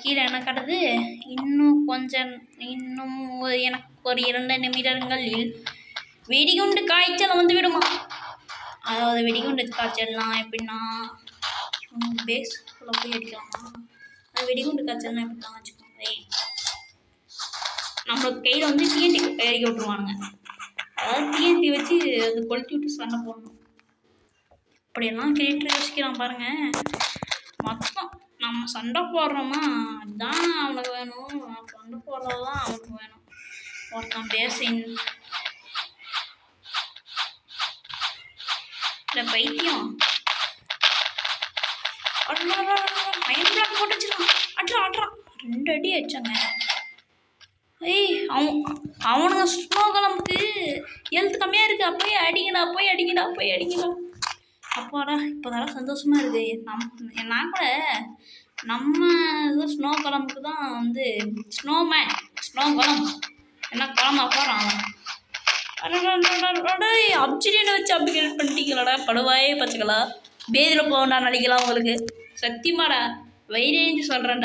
கீழே என்ன காட்டுது, இன்னும் எனக்கு ஒரு 2 நிமிடங்களில் வெடிகுண்டு காய்ச்சல் வந்து விடுமா. அதாவது வெடிகுண்டு காய்ச்சல்னால் எப்படின்னா பேஸ்க்குள்ளே போய் அடிக்கலாமா. அது வெடிகுண்டு காய்ச்சல்னால் எப்படின்னா வச்சுக்கோங்களேன், நம்மளுக்கு கையில் வந்து டிஎன்டி இறக்கி விட்ருவானுங்க. அதாவது டிஎன்டி வச்சு அது கொளுத்தி விட்டு சண்டை போடணும். அப்படியெல்லாம் கிரியேட்டர் யோசிக்கிறான் பாருங்க. மொத்தம் நம்ம சண்டை போடுறோமா அதுதான் அவனுக்கு வேணும், சண்டை போடுறதுதான் அவனுக்கு வேணும். ஒருத்தன் பேசின் இல்லை பைத்தியம் மைண்ட் பிளாக் போட்டு வச்சுருக்கான். அட்றான் 2 அடி அடிச்சாங்க. அவனுங்க ஸ்னோ கிளம்புக்கு ஹெல்த் கம்மியாக இருக்குது. அப்போயே அடிங்கடா. அப்பாடா இப்போதான் சந்தோஷமாக இருக்குது. நான் கூட நம்ம இது ஸ்னோ கிளம்புக்கு தான் வந்து ஸ்னோ கிளம்பு என்ன கிளம்பா போகிறான். அப்சிடியனை வச்சு அப்கிரேட் பண்ணிட்டீங்களாடா படுவாயே பச்சைகளா. பேதியில் போகண்டா நடிக்கலாம் உங்களுக்கு. சத்தியமாடா வயிறேஞ்சு சொல்கிறேன்டா.